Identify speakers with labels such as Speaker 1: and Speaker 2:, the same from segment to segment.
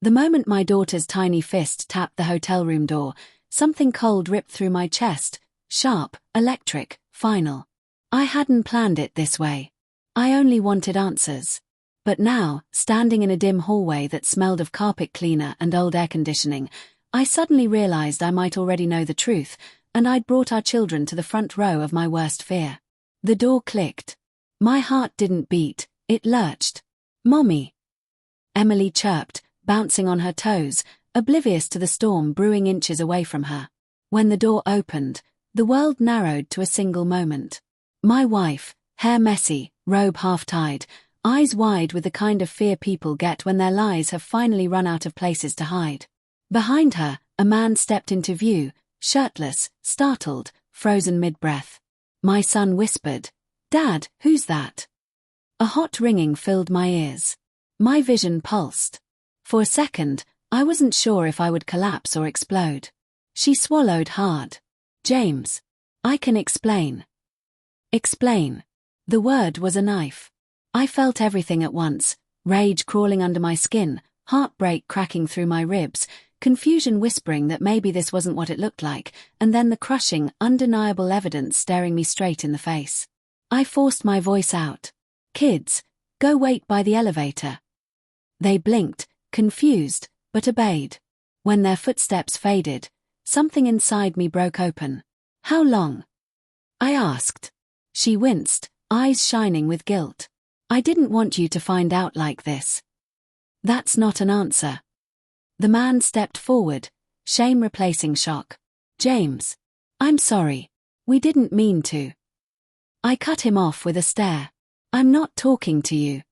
Speaker 1: The moment my daughter's tiny fist tapped the hotel room door, something cold ripped through my chest, sharp, electric, final. I hadn't planned it this way. I only wanted answers. But now, standing in a dim hallway that smelled of carpet cleaner and old air conditioning, I suddenly realized I might already know the truth, and I'd brought our children to the front row of my worst fear. The door clicked. My heart didn't beat, it lurched. "Mommy!" Emily chirped, bouncing on her toes, oblivious to the storm brewing inches away from her. When the door opened, the world narrowed to a single moment. My wife, hair messy, robe half-tied, eyes wide with the kind of fear people get when their lies have finally run out of places to hide. Behind her, a man stepped into view, shirtless, startled, frozen mid-breath. My son whispered, "Dad, who's that?" A hot ringing filled my ears. My vision pulsed. For a second, I wasn't sure if I would collapse or explode. She swallowed hard. "James. I can explain." Explain. The word was a knife. I felt everything at once, rage crawling under my skin, heartbreak cracking through my ribs, confusion whispering that maybe this wasn't what it looked like, and then the crushing, undeniable evidence staring me straight in the face. I forced my voice out. "Kids, go wait by the elevator." They blinked, confused, but obeyed. When their footsteps faded, something inside me broke open. "How long?" I asked. She winced, eyes shining with guilt. "I didn't want you to find out like this." "That's not an answer." The man stepped forward, shame replacing shock. "James. I'm sorry. We didn't mean to." I cut him off with a stare. "I'm not talking to you."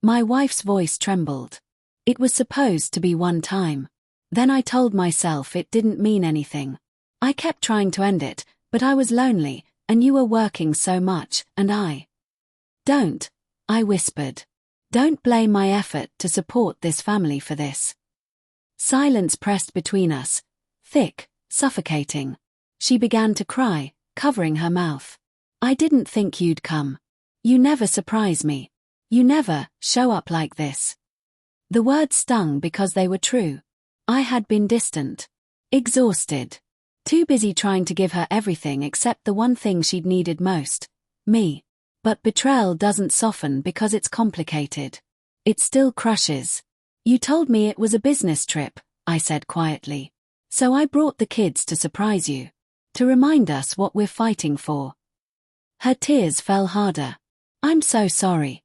Speaker 1: My wife's voice trembled. "It was supposed to be one time." Then I told myself it didn't mean anything. I kept trying to end it, but I was lonely, and you were working so much, and I. "Don't," I whispered. "Don't blame my effort to support this family for this." Silence pressed between us, thick, suffocating. She began to cry, covering her mouth. "I didn't think you'd come. You never surprise me. You never show up like this." The words stung because they were true. I had been distant, exhausted, too busy trying to give her everything except the one thing she'd needed most, me. But betrayal doesn't soften because it's complicated. It still crushes. "You told me it was a business trip," I said quietly. "So I brought the kids to surprise you. To remind us what we're fighting for." Her tears fell harder. "I'm so sorry."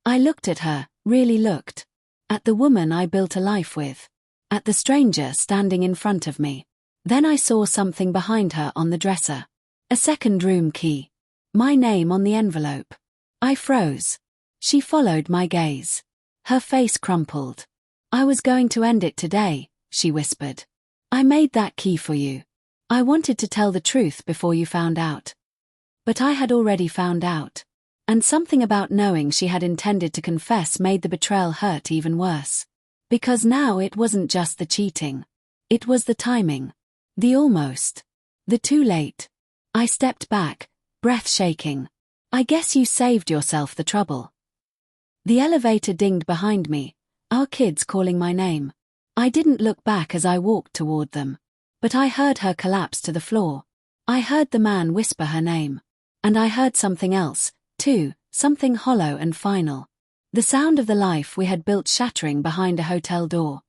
Speaker 1: I looked at her, really looked. At the woman I built a life with. At the stranger standing in front of me. Then I saw something behind her on the dresser. A second room key. My name on the envelope. I froze. She followed my gaze. Her face crumpled. "I was going to end it today," she whispered. "I made that key for you. I wanted to tell the truth before you found out." But I had already found out. And something about knowing she had intended to confess made the betrayal hurt even worse. Because now it wasn't just the cheating. It was the timing. The almost. The too late. I stepped back, breath shaking. "I guess you saved yourself the trouble." The elevator dinged behind me, our kids calling my name. I didn't look back as I walked toward them. But I heard her collapse to the floor. I heard the man whisper her name. And I heard something else, too, something hollow and final. The sound of the life we had built shattering behind a hotel door.